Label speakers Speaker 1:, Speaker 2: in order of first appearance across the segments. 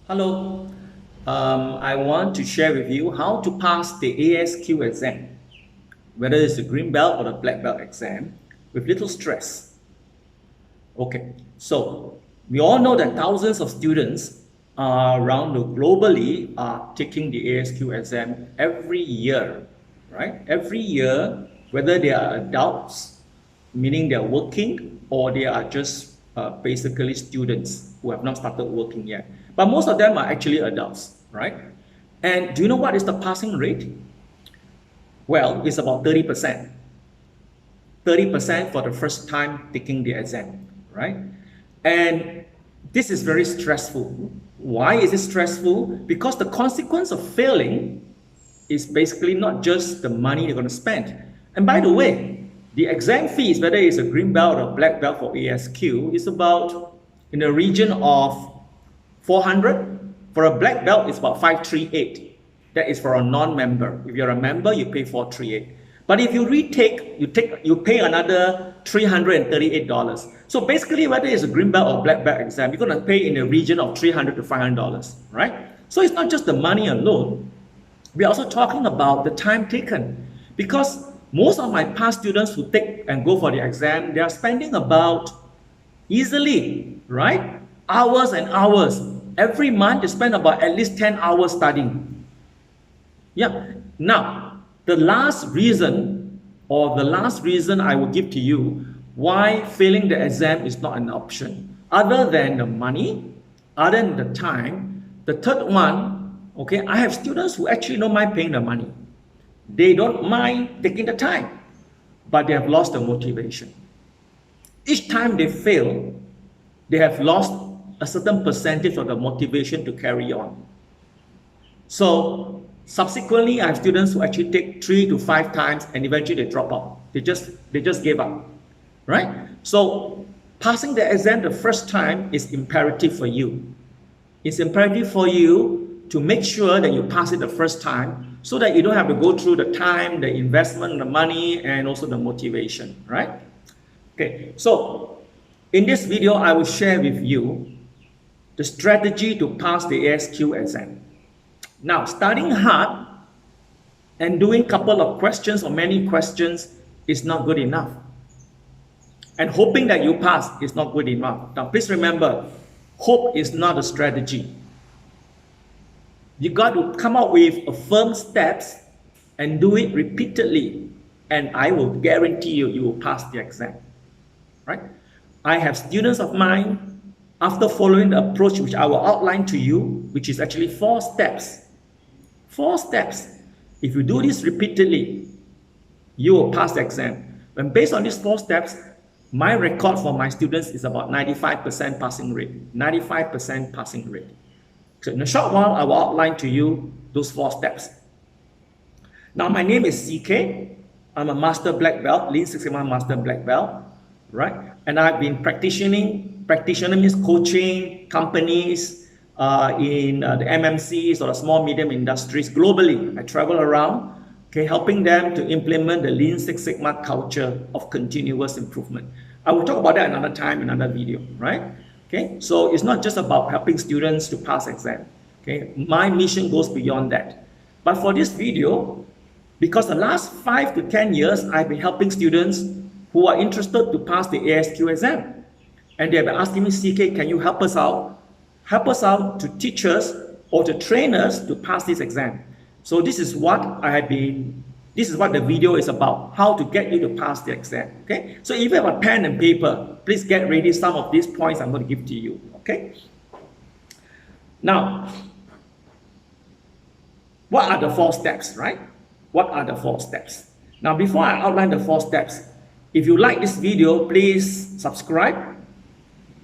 Speaker 1: Hello, I want to share with you how to pass the ASQ exam, whether it's the green belt or the black belt exam, with little stress. Okay, so we all know that thousands of students around the globally are taking the ASQ exam every year, right? Every year, whether they are adults, meaning they're working, or they are just basically students who have not started working yet. But most of them are actually adults, right? And do you know what is the passing rate? Well, it's about 30%. 30% for the first time taking the exam, right? And this is very stressful. Why is it stressful? Because the consequence of failing is basically not just the money you're going to spend. And by the way, the exam fees, whether it's a green belt or black belt for ASQ, is about in the region of 400. For a black belt, it's about 538. That is for a non-member. If you're a member, you pay 438. But if you retake, you pay another $338. So basically, whether it's a green belt or black belt exam, you're going to pay in the region of $300 to $500, right? So it's not just the money alone. We're also talking about the time taken, because most of my past students who take and go for the exam, they are spending about easily, right? Hours and hours. Every month they spend about at least 10 hours studying. Yeah. Now, the last reason I will give to you why failing the exam is not an option, other than the money, other than the time, the third one, okay, I have students who actually don't mind paying the money. They don't mind taking the time, but they have lost the motivation. Each time they fail, they have lost a certain percentage of the motivation to carry on. So subsequently, I have students who actually take 3 to 5 times and eventually they drop out. They just gave up, right? So passing the exam the first time is imperative for you. It's imperative for you to make sure that you pass it the first time so that you don't have to go through the time, the investment, the money, and also the motivation, right? Okay, so in this video, I will share with you the strategy to pass the ASQ exam. Now, studying hard and doing a couple of questions or many questions is not good enough. And hoping that you pass is not good enough. Now, please remember, hope is not a strategy. You got to come up with firm steps and do it repeatedly, and I will guarantee you, you will pass the exam, right? I have students of mine, after following the approach which I will outline to you, which is actually 4 steps. 4 steps. If you do this repeatedly, you will pass the exam. And based on these 4 steps, my record for my students is about 95% passing rate. 95% passing rate. So in a short while, I will outline to you those 4 steps. Now, my name is CK. I'm a Master Black Belt, Lean Six Sigma Master Black Belt, right? And I've been practitioner means coaching companies in the MMCs or the small medium industries globally. I travel around, okay, helping them to implement the Lean Six Sigma culture of continuous improvement. I will talk about that another time, another video, right? Okay, so it's not just about helping students to pass exam. Okay, my mission goes beyond that. But for this video, because the last 5 to 10 years, I've been helping students who are interested to pass the ASQ exam. And they've been asking me, CK, can you help us out? Help us out to teach us or to train us to pass this exam. So this is what the video is about, how to get you to pass the exam, okay? So if you have a pen and paper, please get ready some of these points I'm going to give to you, okay? Now, what are the 4 steps, right? What are the 4 steps? Now, before I outline the 4 steps, if you like this video, please subscribe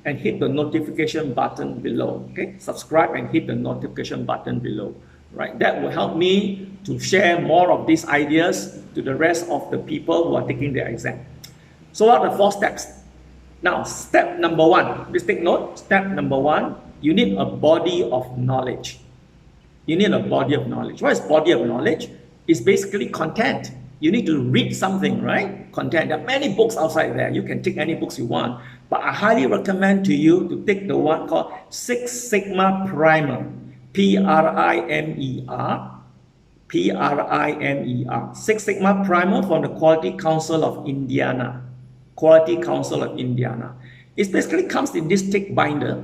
Speaker 1: and hit the notification button below, okay? Subscribe and hit the notification button below, right? That will help me to share more of these ideas to the rest of the people who are taking the exam. So what are the 4 steps? Now, step number 1, please take note. Step number 1, you need a body of knowledge. You need a body of knowledge. What is body of knowledge? It's basically content. You need to read something, right? Content. There are many books outside there. You can take any books you want. But I highly recommend to you to take the one called Six Sigma Primer, Primer, Primer, Six Sigma Primer from the Quality Council of Indiana. Quality Council of Indiana. It basically comes in this thick binder,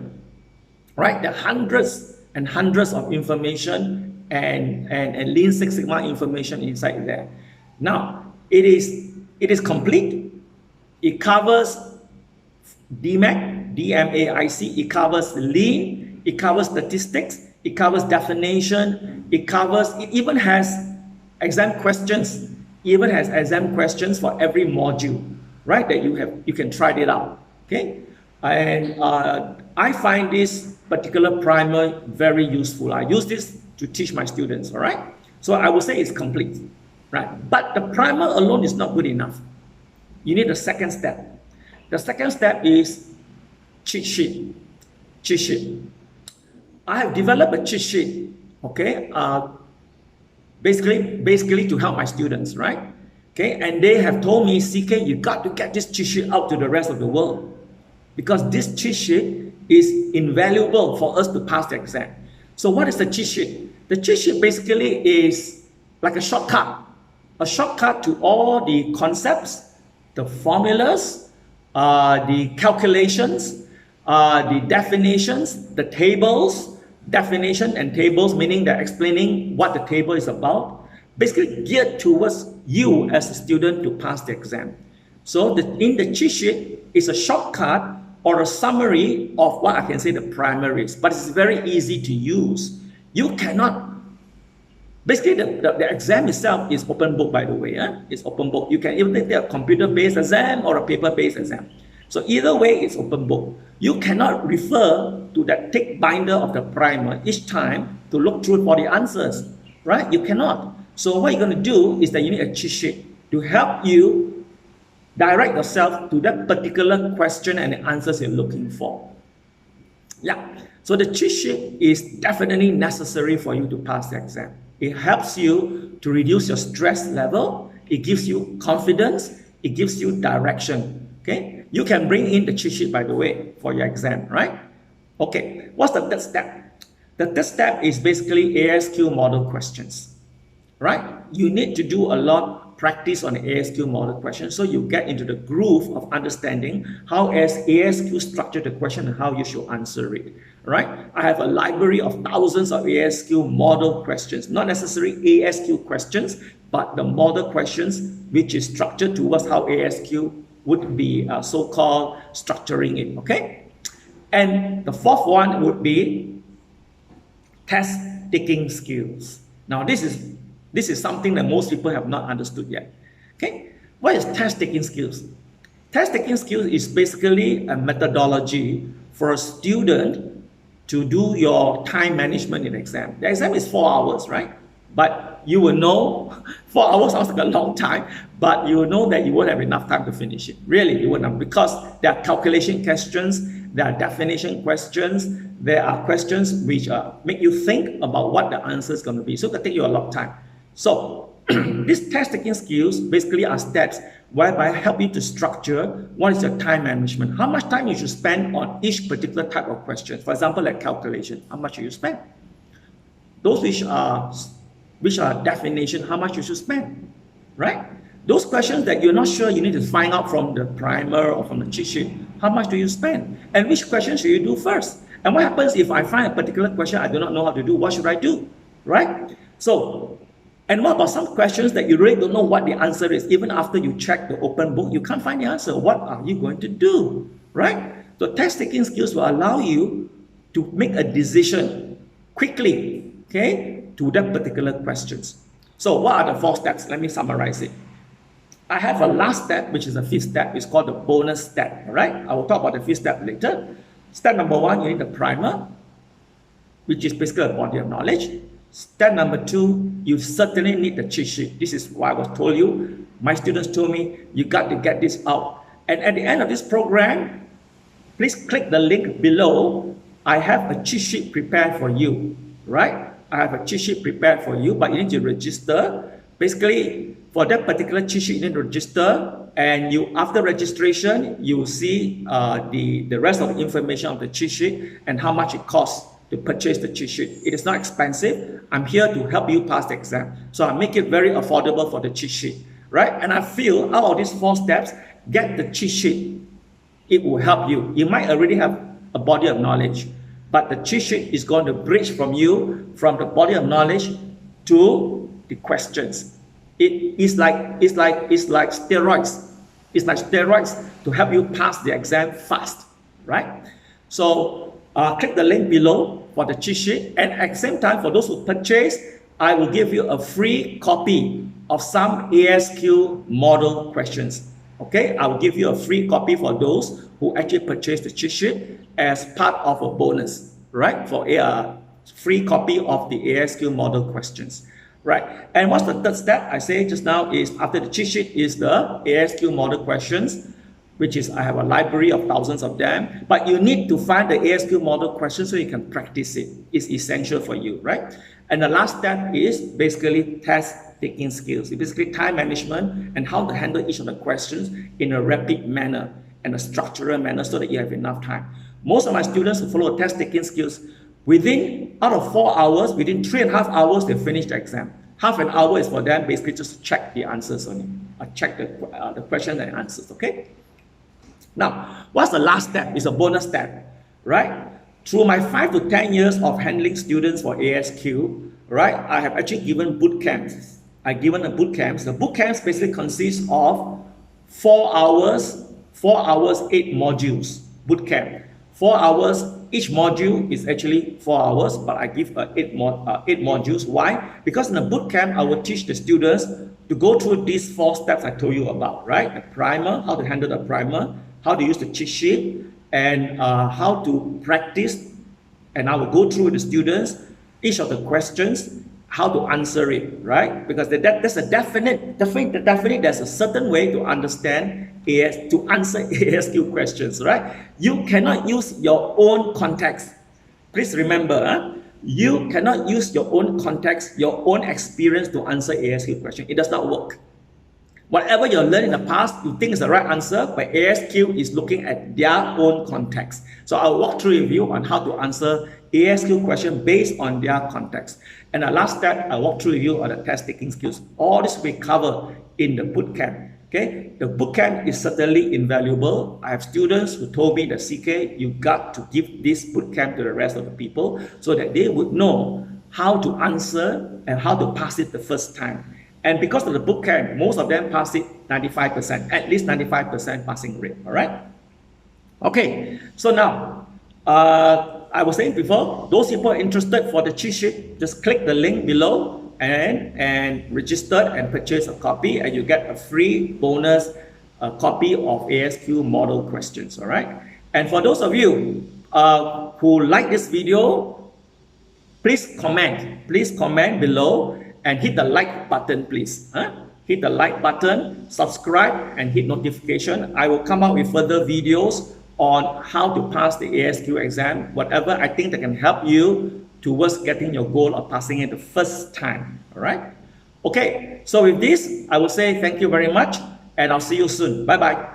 Speaker 1: right? There are hundreds and hundreds of information and Lean Six Sigma information inside there. Now, it is complete. It covers DMAIC, DMAIC, it covers Lean, it covers statistics, it covers definition, it even has exam questions, for every module, right? That you can try it out, okay? And I find this particular primer very useful. I use this to teach my students, all right? So I would say it's complete, right? But the primer alone is not good enough. You need a second step. The second step is cheat sheet. Cheat sheet. I have developed a cheat sheet, okay? Basically to help my students, right? Okay, and they have told me, CK, you got to get this cheat sheet out to the rest of the world, because this cheat sheet is invaluable for us to pass the exam. So what is the cheat sheet? The cheat sheet basically is like a shortcut to all the concepts, the formulas, the calculations, the definitions, the tables, definition and tables, meaning they're explaining what the table is about, basically geared towards you as a student to pass the exam. So in the cheat sheet is a shortcut or a summary of what I can say the primer is, but it's very easy to use. You cannot, basically the exam itself is open book, by the way. It's open book. You can even take a computer-based exam or a paper-based exam. So either way, it's open book. You cannot refer to that thick binder of the primer each time to look through for the answers, right? You cannot. So what you're going to do is that you need a cheat sheet to help you direct yourself to that particular question and the answers you're looking for. Yeah, so the cheat sheet is definitely necessary for you to pass the exam. It helps you to reduce your stress level. It gives you confidence. It gives you direction, okay? You can bring in the cheat sheet, by the way, for your exam, right? Okay, what's the third step? The third step is basically ASQ model questions, right? You need to do a lot practice on the ASQ model question, so you get into the groove of understanding how ASQ structure the question and how you should answer it, right? I have a library of thousands of ASQ model questions, not necessarily ASQ questions, but the model questions which is structured towards how ASQ would be so-called structuring it, okay? And the fourth one would be test taking skills. Now this is something that most people have not understood yet. Okay, what is test taking skills? Test taking skills is basically a methodology for a student to do your time management in the exam. The exam is 4 hours, right? But you will know, 4 hours sounds like a long time, but you will know that you won't have enough time to finish it. Really, you won't have, because there are calculation questions, there are definition questions, there are questions which make you think about what the answer is going to be. So it can take you a lot of time. So these test taking skills basically are steps whereby help you to structure what is your time management, how much time you should spend on each particular type of question. For example, like calculation, how much should you spend? Those which are definition, how much you should spend, right? Those questions that you're not sure, you need to find out from the primer or from the cheat sheet, how much do you spend? And which question should you do first? And what happens if I find a particular question I do not know how to do? What should I do, right? So, and what about some questions that you really don't know what the answer is? Even after you check the open book, you can't find the answer. What are you going to do, right? So test taking skills will allow you to make a decision quickly, okay, to that particular questions. So what are the 4 steps? Let me summarize it. I have a last step, which is the 5th step. It's called the bonus step, all right? I will talk about the 5th step later. Step number 1, you need the primer, which is basically a body of knowledge. Step number 2, you certainly need the cheat sheet. This is why I was told you, my students told me, you got to get this out. And at the end of this program, please click the link below. I have a cheat sheet prepared for you, right? I have a cheat sheet prepared for you, but you need to register Basically, for that particular cheat sheet, you need to register, and after registration, you see the rest of the information of the cheat sheet and how much it costs to purchase the cheat sheet. It is not expensive. I'm here to help you pass the exam. So I make it very affordable for the cheat sheet, right? And I feel out of these 4 steps, get the cheat sheet. It will help you. You might already have a body of knowledge, but the cheat sheet is going to bridge from the body of knowledge to the questions. It's like steroids. It's like steroids to help you pass the exam fast, right? So click the link below for the cheat sheet, and at the same time, for those who purchase, I will give you a free copy of some ASQ model questions. Okay, I will give you a free copy for those who actually purchase the cheat sheet as part of a bonus, right? For a free copy of the ASQ model questions. Right, and what's the third step? I say just now is after the cheat sheet is the ASQ model questions, which is I have a library of thousands of them, but you need to find the ASQ model questions so you can practice it. It's essential for you, right? And the last step is basically test taking skills. It's basically time management and how to handle each of the questions in a rapid manner and a structural manner so that you have enough time. Most of my students who follow test taking skills, out of 4 hours, within 3.5 hours, they finish the exam. Half an hour is for them basically just to check the answers only. Check the questions and answers, okay? Now, what's the last step? It's a bonus step, right? Through my 5 to 10 years of handling students for ASQ, right, I have actually given boot camps. I've given the boot camps. The boot camps basically consist of 4 hours, 8 modules, boot camp. 4 hours, each module is actually 4 hours, but I give 8 modules. Why? Because in the boot camp, I will teach the students to go through these 4 steps I told you about, right? The primer, how to handle the primer, how to use the cheat sheet, and how to practice. And I will go through with the students each of the questions, how to answer it, right? Because there's a definite, there's a certain way to understand to answer ASQ questions, right? You cannot use your own context. Please remember, you cannot use your own context, your own experience to answer ASQ question. It does not work. Whatever you learned in the past, you think is the right answer, but ASQ is looking at their own context. So I'll walk through with you on how to answer ASQ question based on their context. And the last step, I'll walk through with you on the test taking skills. All this we cover in the boot camp. Okay, the boot camp is certainly invaluable. I have students who told me that CK, you got to give this boot camp to the rest of the people so that they would know how to answer and how to pass it the first time. And because of the boot camp, most of them pass it 95%, at least 95% passing rate. All right. Okay, so now I was saying before, those people interested for the cheat sheet, just click the link below and register and purchase a copy, and you get a free bonus copy of ASQ model questions. All right. And for those of you who like this video, please comment below and hit the like button, please. Hit the like button, subscribe, and hit notification. I will come out with further videos on how to pass the ASQ exam, whatever I think that can help you towards getting your goal of passing it the first time. All right. Okay. So with this, I will say thank you very much, and I'll see you soon. Bye-bye.